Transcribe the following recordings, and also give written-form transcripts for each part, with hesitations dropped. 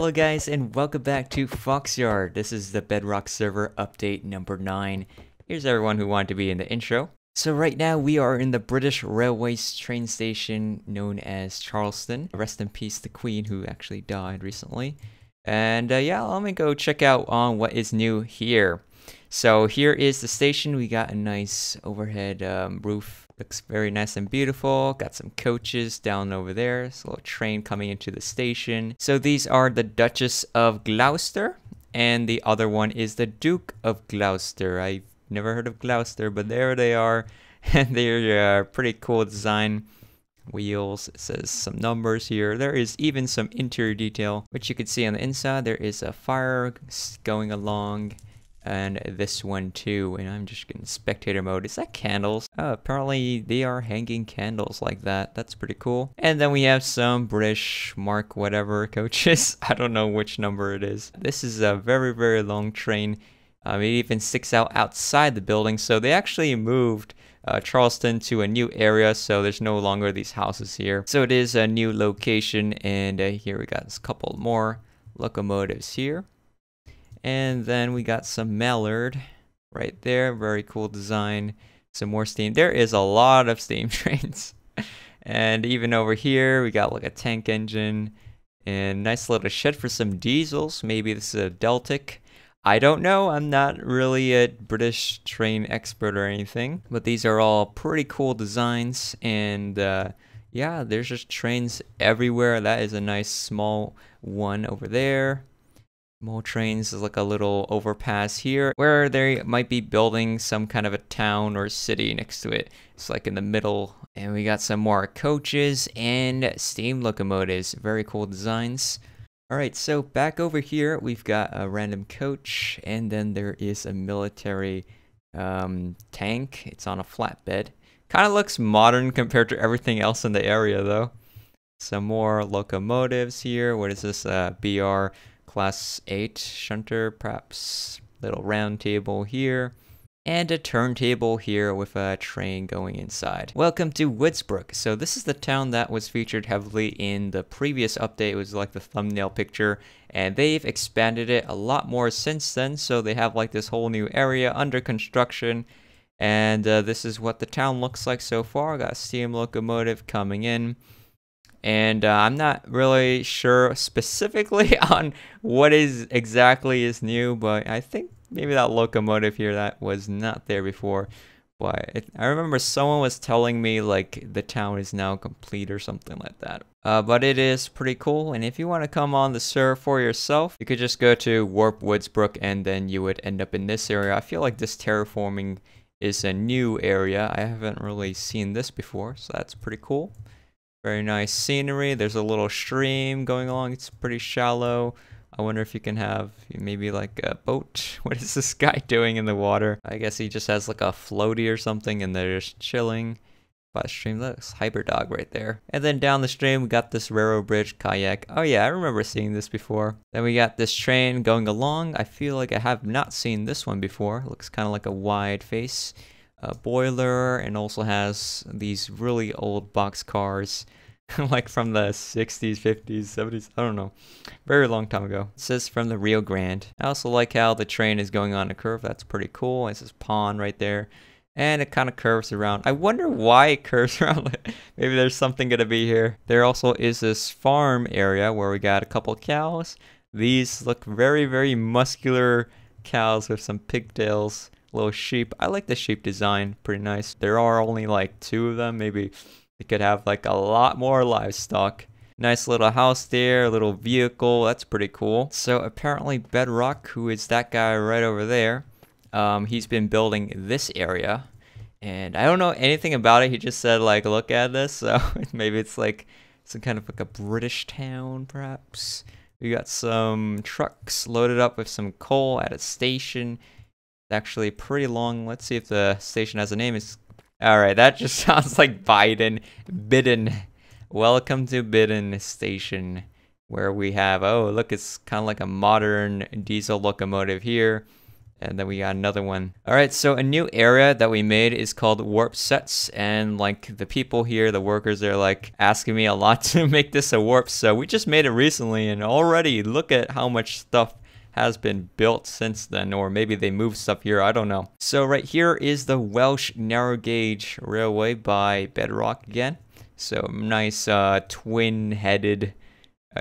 Hello guys and welcome back to FoxYard. This is the Bedrock Server update number 9. Here's everyone who wanted to be in the intro. So right now we are in the British Railways train station known as Charleston. Rest in peace the Queen who actually died recently. And yeah, let me go check out on what is new here. So here is the station. We got a nice overhead roof. Looks very nice and beautiful. Got some coaches down over there. It's a little train coming into the station. So these are the Duchess of Gloucester. And the other one is the Duke of Gloucester. I've never heard of Gloucester, but there they are. And they're pretty cool design. Wheels, it says some numbers here. There is even some interior detail, which you can see on the inside. There is a fire going along. And this one too, and I'm just in spectator mode. Is that candles? Oh, apparently they are hanging candles like that. That's pretty cool. And then we have some British Mark whatever coaches. I don't know which number it is. This is a very, very long train. It even sticks out outside the building. So they actually moved Charleston to a new area, so there's no longer these houses here. So it is a new location, and here we got a couple more locomotives here. And then we got some Mallard right there. Very cool design. Some more steam. There is a lot of steam trains. And even over here, we got like a tank engine. And nice little shed for some diesels. Maybe this is a Deltic. I don't know. I'm not really a British train expert or anything. But these are all pretty cool designs. And yeah, there's just trains everywhere. That is a nice small one over there. More trains is like a little overpass here where they might be building some kind of a town or city next to it. It's like in the middle. And we got some more coaches and steam locomotives. Very cool designs. Alright, so back over here we've got a random coach, and then there is a military tank. It's on a flatbed. Kind of looks modern compared to everything else in the area though. Some more locomotives here. What is this? BR Class 8 shunter, perhaps. Little round table here. And a turntable here with a train going inside. Welcome to Woodsbrook. So this is the town that was featured heavily in the previous update. It was like the thumbnail picture. And they've expanded it a lot more since then. So they have like this whole new area under construction. And this is what the town looks like so far. Got a steam locomotive coming in. And I'm not really sure specifically on what is exactly is new, but I think maybe that locomotive here that was not there before. But I remember someone was telling me like the town is now complete or something like that. But it is pretty cool, and if you want to come on the server for yourself, you could just go to Warp Woodsbrook and then you would end up in this area. I feel like this terraforming is a new area. I haven't really seen this before, so that's pretty cool. Very nice scenery. There's a little stream going along. It's pretty shallow. I wonder if you can have maybe like a boat. What is this guy doing in the water? I guess he just has like a floaty or something and they're just chilling by the stream. Looks Hyper Dog right there. And then down the stream we got this railroad bridge kayak. Oh yeah, I remember seeing this before. Then we got this train going along. I feel like I have not seen this one before. Looks kind of like a wide face. Boiler, and also has these really old box cars like from the 60s, 50s, 70s, I don't know, very long time ago. It says from the Rio Grande. I also like how the train is going on a curve. That's pretty cool. It says pond right there, and it kind of curves around. I wonder why it curves around. Maybe there's something gonna be here. There also is this farm area where we got a couple cows. These look very, very muscular cows with some pigtails. Little sheep. I like the sheep design. Pretty nice. There are only like 2 of them. Maybe they could have like a lot more livestock. Nice little house there. Little vehicle. That's pretty cool. So apparently Bedrock, who is that guy right over there, he's been building this area. And I don't know anything about it. He just said like, look at this. So maybe it's like some kind of like a British town perhaps. We got some trucks loaded up with some coal at a station. Actually pretty long. Let's see if the station has a name. It's alright, that just sounds like Bidden. Welcome to Bidden Station, where we have, oh look, it's kind of like a modern diesel locomotive here. And then we got another one. All right, so a new area that we made is called warp sets. And like the people here, the workers, they're like asking me a lot to make this a warp. So we just made it recently, and already look at how much stuff has been built since then, or maybe they moved stuff here, I don't know. So right here is the Welsh narrow gauge railway by Bedrock again. So nice twin-headed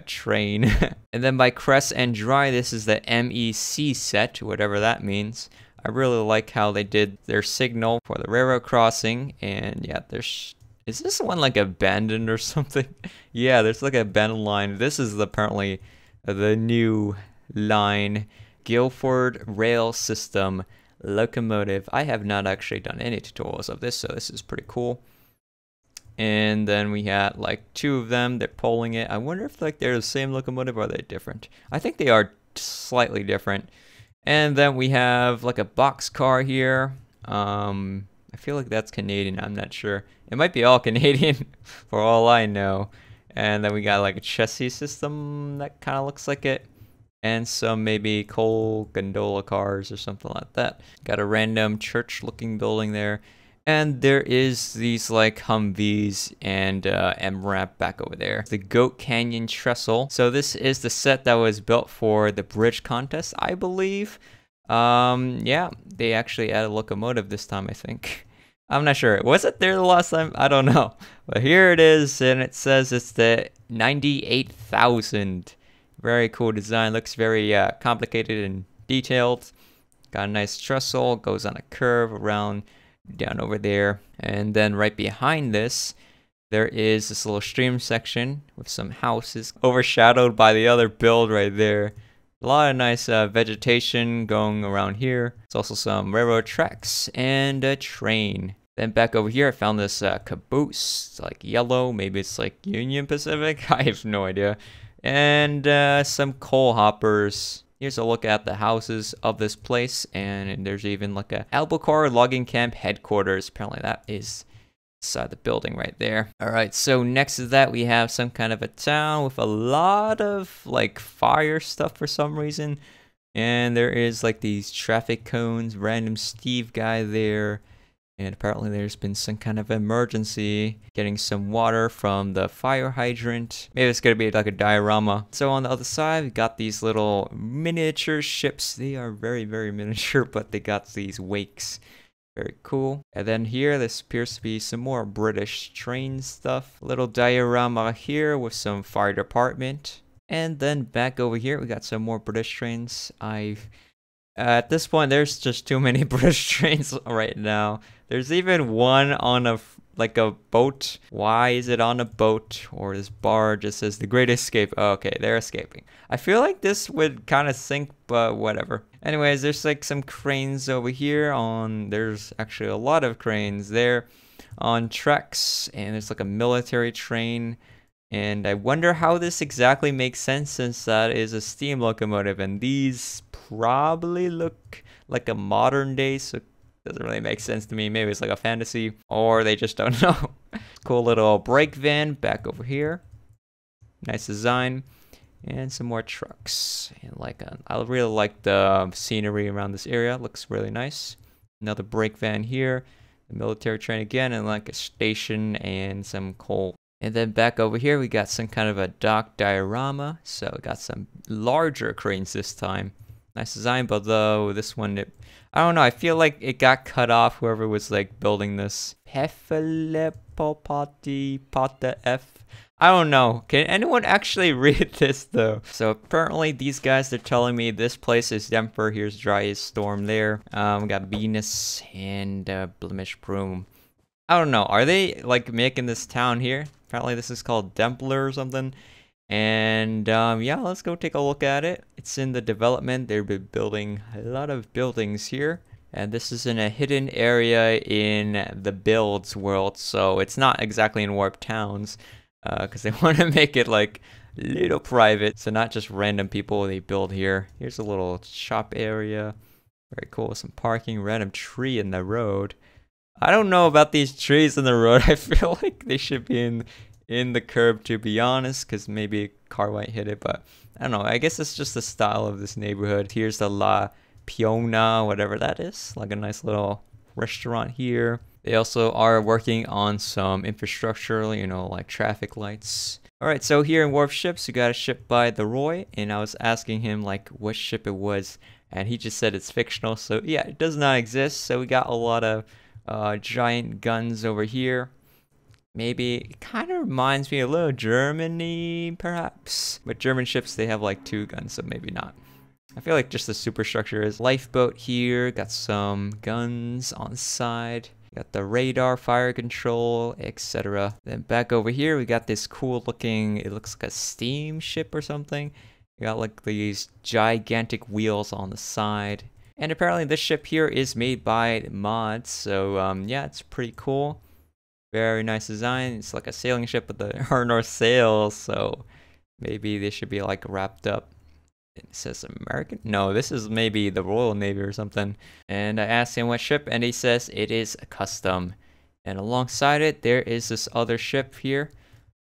train. And then by Cress and Dry, this is the MEC set, whatever that means. I really like how they did their signal for the railroad crossing. And yeah, is this one like abandoned or something? Yeah, there's like a abandoned line. This is apparently the new line. Guildford Rail System Locomotive. I have not actually done any tutorials of this, so this is pretty cool. And then we had like two of them. They're pulling it. I wonder if like they're the same locomotive or are they different? I think they are slightly different. And then we have like a box car here. I feel like that's Canadian. I'm not sure. It might be all Canadian for all I know. And then we got like a chassis system that kind of looks like it. And some maybe coal gondola cars or something like that. Got a random church looking building there. And there is these like Humvees and MRAP back over there. The Goat Canyon Trestle. So this is the set that was built for the bridge contest, I believe. Yeah, they actually added a locomotive this time, I think. I'm not sure. Was it there the last time? I don't know. But here it is, and it says it's the 98,000. Very cool design. Looks very complicated and detailed. Got a nice trestle. Goes on a curve around down over there. And then right behind this, there is this little stream section with some houses overshadowed by the other build right there. A lot of nice vegetation going around here. There's also some railroad tracks and a train. Then back over here, I found this caboose. It's like yellow. Maybe it's like Union Pacific. I have no idea. And some coal hoppers. Here's a look at the houses of this place. And there's even like a Albacore Logging Camp headquarters. Apparently that is inside the building right there. All right, so next to that, we have some kind of a town with a lot of like fire stuff for some reason. And there is like these traffic cones, random Steve guy there. And apparently there's been some kind of emergency, getting some water from the fire hydrant. Maybe it's gonna be like a diorama. So on the other side, we got these little miniature ships. They are very, very miniature, but they got these wakes. Very cool. And then here, this appears to be some more British train stuff. A little diorama here with some fire department. And then back over here, we got some more British trains. At this point, there's just too many British trains right now. There's even one on a boat. Why is it on a boat? Or this bar just says the Great Escape. Oh, okay, they're escaping. I feel like this would kind of sink, but whatever. Anyways, there's like some cranes over here there's actually a lot of cranes there on tracks, and there's like a military train. And I wonder how this exactly makes sense, since that is a steam locomotive, and these probably look like a modern day, so it doesn't really make sense to me. Maybe it's like a fantasy, or they just don't know. Cool little brake van back over here. Nice design. And some more trucks. And I really like the scenery around this area. Looks really nice. Another brake van here. The military train again, and like a station and some coal. And then back over here, we got some kind of a dock diorama. So we got some larger cranes this time. Nice design, but though this one, I don't know, I feel like it got cut off, whoever was like building this. Heffelepopati Pata F. I don't know. Can anyone actually read this though? So apparently these guys, they're telling me this place is Dumpler. Here's Dryest Storm there. We got Venus and Blemish Broom. I don't know. Are they like making this town here? Apparently this is called Dumpler or something. And yeah, let's go take a look at it. It's in the development. They've been building a lot of buildings here. And this is in a hidden area in the builds world. So it's not exactly in Warp Towns. Because they want to make it like little private. So not just random people they build here. Here's a little shop area. Very cool. Some parking. Random tree in the road. I don't know about these trees in the road. I feel like they should be in the curb, to be honest, because maybe a car might hit it, but I don't know. I guess it's just the style of this neighborhood. Here's the La Piona, whatever that is. Like a nice little restaurant here. They also are working on some infrastructure, you know, like traffic lights. Alright, so here in Wharf Ships, we got a ship by the Roy, and I was asking him like what ship it was, and he just said it's fictional, so yeah, it does not exist. So we got a lot of giant guns over here. Maybe it kind of reminds me a little Germany, perhaps. But German ships, they have like 2 guns, so maybe not. I feel like just the superstructure is. Lifeboat here, got some guns on the side. Got the radar, fire control, etc. Then back over here, we got this cool looking, it looks like a steamship or something. We got like these gigantic wheels on the side. And apparently this ship here is made by mods, so yeah, it's pretty cool. Very nice design. It's like a sailing ship, but there are no sails, so maybe they should be like wrapped up. It says American? No, this is maybe the Royal Navy or something. And I asked him what ship, and he says it is a custom. And alongside it, there is this other ship here.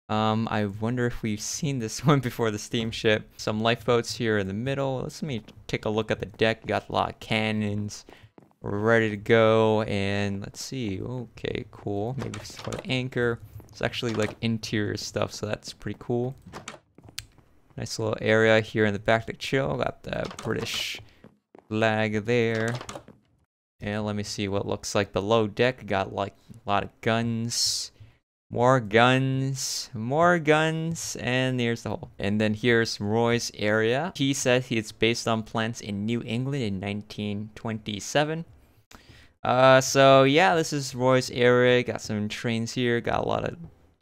I wonder if we've seen this one before, the steamship. Some lifeboats here in the middle. Let me take a look at the deck. Got a lot of cannons. We're ready to go, and let's see. Okay, cool. Maybe it's for the anchor. It's actually like interior stuff, so that's pretty cool. Nice little area here in the back to chill. Got the British flag there. And let me see what looks like below deck. Got like a lot of guns. More guns. More guns. And there's the hole. And then here's Roy's area. He said it's based on plants in New England in 1927. So yeah, this is Roy's area. Got some trains here. Got a lot of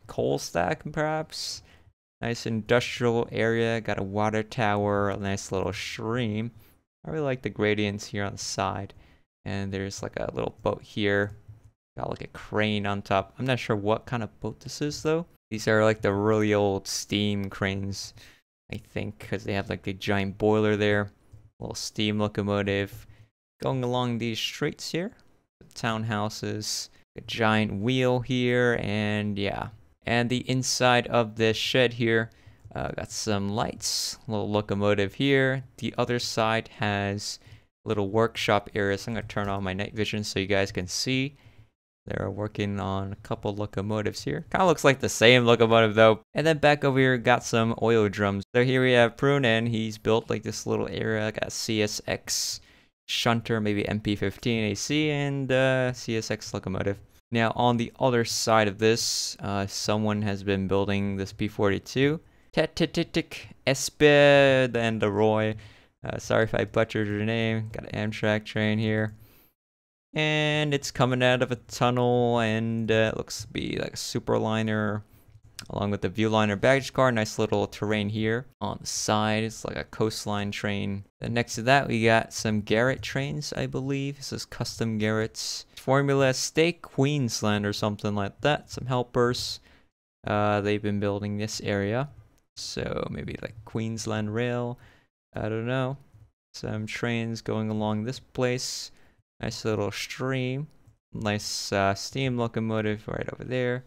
coal stack, perhaps. Nice industrial area. Got a water tower. A nice little stream. I really like the gradients here on the side. And there's like a little boat here. Got like a crane on top. I'm not sure what kind of boat this is though. These are like the really old steam cranes, I think, because they have like a giant boiler there. Little steam locomotive. Going along these streets here. Townhouses, a giant wheel here, and yeah. And the inside of this shed here, got some lights, a little locomotive here. The other side has a little workshop area, so I'm going to turn on my night vision so you guys can see. They're working on a couple locomotives here. Kind of looks like the same locomotive though. And then back over here, got some oil drums. So here we have Prune, and he's built like this little area, got a CSX shunter, maybe MP15 AC, and CSX locomotive. Now on the other side of this, someone has been building this P42. Tetitik Esped and the Roy. Sorry if I butchered your name. Got an Amtrak train here. And it's coming out of a tunnel, and it looks to be like a superliner along with the Viewliner baggage car. Nice little terrain here. On the side, it's like a coastline train. Then next to that, we got some Garrett trains, I believe. This is custom Garrett's. Formula State Queensland or something like that. Some helpers. They've been building this area. So maybe like Queensland Rail. I don't know. Some trains going along this place. Nice little stream. Nice steam locomotive right over there.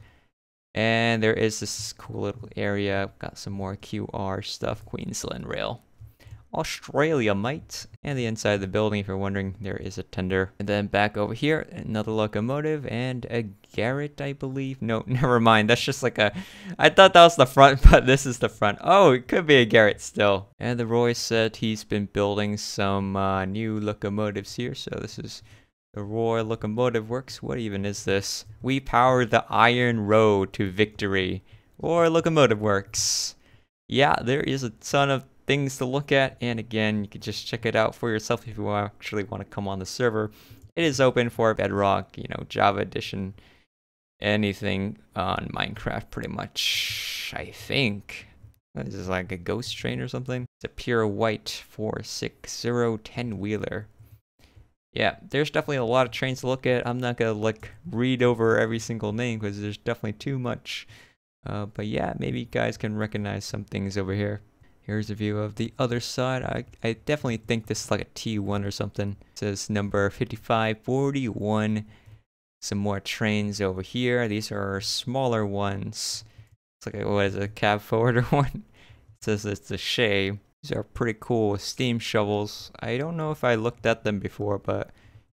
And there is this cool little area. Got some more QR stuff. Queensland Rail. Australia, mate. And the inside of the building, if you're wondering, there is a tender. And then back over here, another locomotive and a Garrett, I believe. No, never mind. That's just like a... I thought that was the front, but this is the front. Oh, it could be a Garrett still. And the Roy said he's been building some new locomotives here. So this is the Roy Locomotive Works. What even is this? We power the iron road to victory. Roy Locomotive Works. Yeah, there is a ton of things to look at, and again, you can just check it out for yourself if you actually want to come on the server. It is open for Bedrock, you know, Java Edition, anything on Minecraft pretty much, I think. This is like a ghost train or something. It's a pure white 46010 wheeler. Yeah, there's definitely a lot of trains to look at. I'm not gonna like read over every single name because there's definitely too much. But yeah, maybe you guys can recognize some things over here. Here's a view of the other side. I definitely think this is like a T1 or something. It says number 5541. Some more trains over here. These are smaller ones. It's like what is it, a cab forwarder one? It says it's a Shay. These are pretty cool steam shovels. I don't know if I looked at them before, but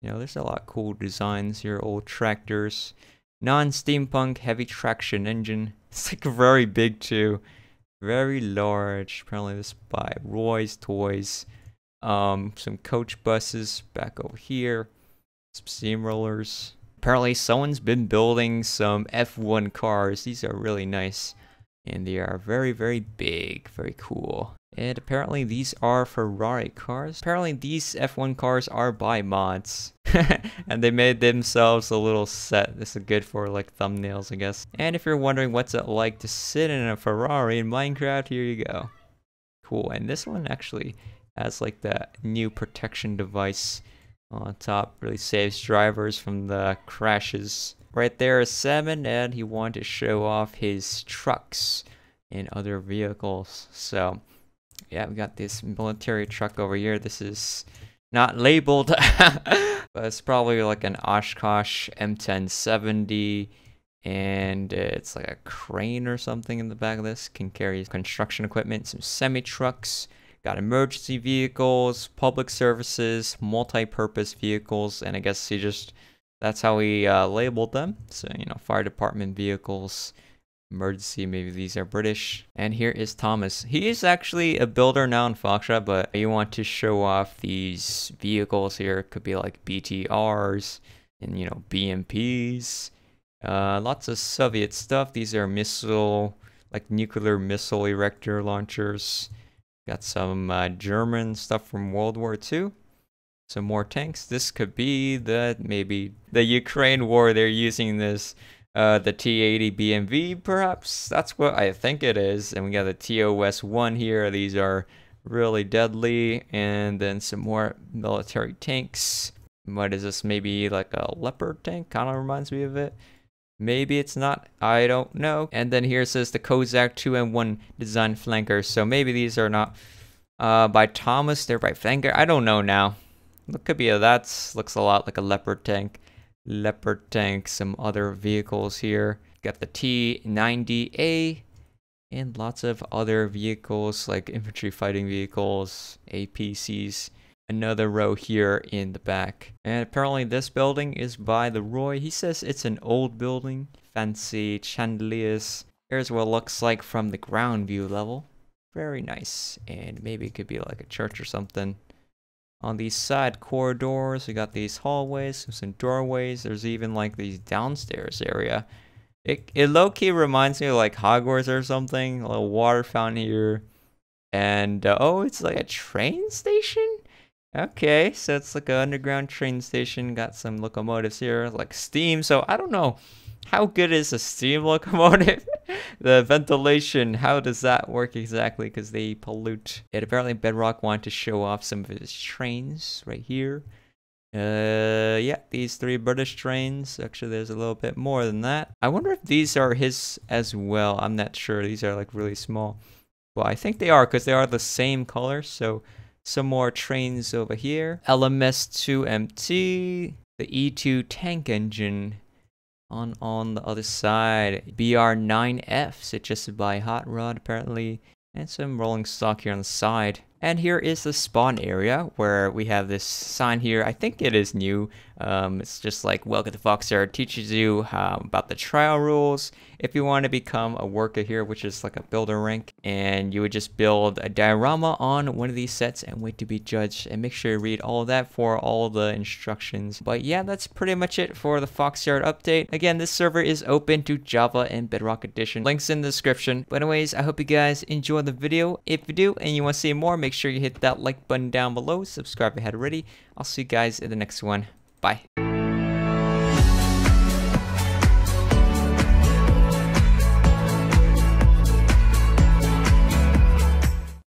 you know, there's a lot of cool designs here. Old tractors, non-steampunk heavy traction engine. It's like very big too, very large. Apparently this is by Roy's Toys. Some coach buses back over here, some steamrollers. Apparently someone's been building some F1 cars. These are really nice, and they are very, very big, very cool. And apparently these are Ferrari cars. Apparently these F1 cars are by mods. And they made themselves a little set. This is good for like thumbnails, I guess. And if you're wondering what's it like to sit in a Ferrari in Minecraft, here you go. Cool. And this one actually has like the new protection device on top. Really saves drivers from the crashes. Right there is Salmon, and he wanted to show off his trucks and other vehicles. So yeah, we got this military truck over here. This is not labeled, but it's probably like an Oshkosh M1070, and it's like a crane or something in the back of this. Can carry construction equipment, some semi-trucks, got emergency vehicles, public services, multi-purpose vehicles, and I guess that's how he labeled them. So, you know, fire department vehicles, emergency, maybe these are British. And here is Thomas. He is actually a builder now in FoxYard, but you want to show off these vehicles here. It could be like BTRs and, you know, BMPs. Lots of Soviet stuff. These are like nuclear missile erector launchers. Got some German stuff from World War II. Some more tanks. This could be maybe the Ukraine war. They're using this. The T-80 BMV, perhaps? That's what I think it is. And we got the TOS-1 here. These are really deadly. And then some more military tanks. What is this? Maybe like a Leopard tank? Kind of reminds me of it. Maybe it's not. I don't know. And then here it says the Kozak 2M1 design flanker. So maybe these are not by Thomas. They're by flanker. I don't know now. It could be that. Looks a lot like a Leopard tank. Some other vehicles here. Got the T90A and lots of other vehicles like infantry fighting vehicles, APCs. Another row here in the back. And apparently this building is by the Roy. He says it's an old building. Fancy chandeliers. Here's what it looks like from the ground view level. Very nice. And maybe it could be like a church or something. On these side corridors, we got these hallways, some doorways. There's even like these downstairs area. It low-key reminds me of like Hogwarts or something. A little water fountain here. And, oh, it's like a train station? Okay, so it's like an underground train station. Got some locomotives here, like steam. So I don't know. How good is a steam locomotive? The ventilation, how does that work exactly? Because they pollute. And apparently Bedrock wanted to show off some of his trains right here. Yeah, these 3 British trains. Actually, there's a little bit more than that. I wonder if these are his as well. I'm not sure. These are like really small. Well, I think they are because they are the same color. So some more trains over here. LMS-2MT, the E2 tank engine. On the other side, BR9F, suggested by Hot Rod apparently, and some rolling stock here on the side. And here is the spawn area where we have this sign here. I think it is new. It's just like, welcome to FoxYard. Teaches you about the trial rules. If you want to become a worker here, which is like a builder rank, and you would just build a diorama on one of these sets and wait to be judged. And make sure you read all of that for all the instructions. But yeah, that's pretty much it for the FoxYard update. Again, this server is open to Java and Bedrock Edition. Links in the description. But anyways, I hope you guys enjoyed the video. If you do and you want to see more, make sure you hit that like button down below. Subscribe if you haven't already. I'll see you guys in the next one. Bye.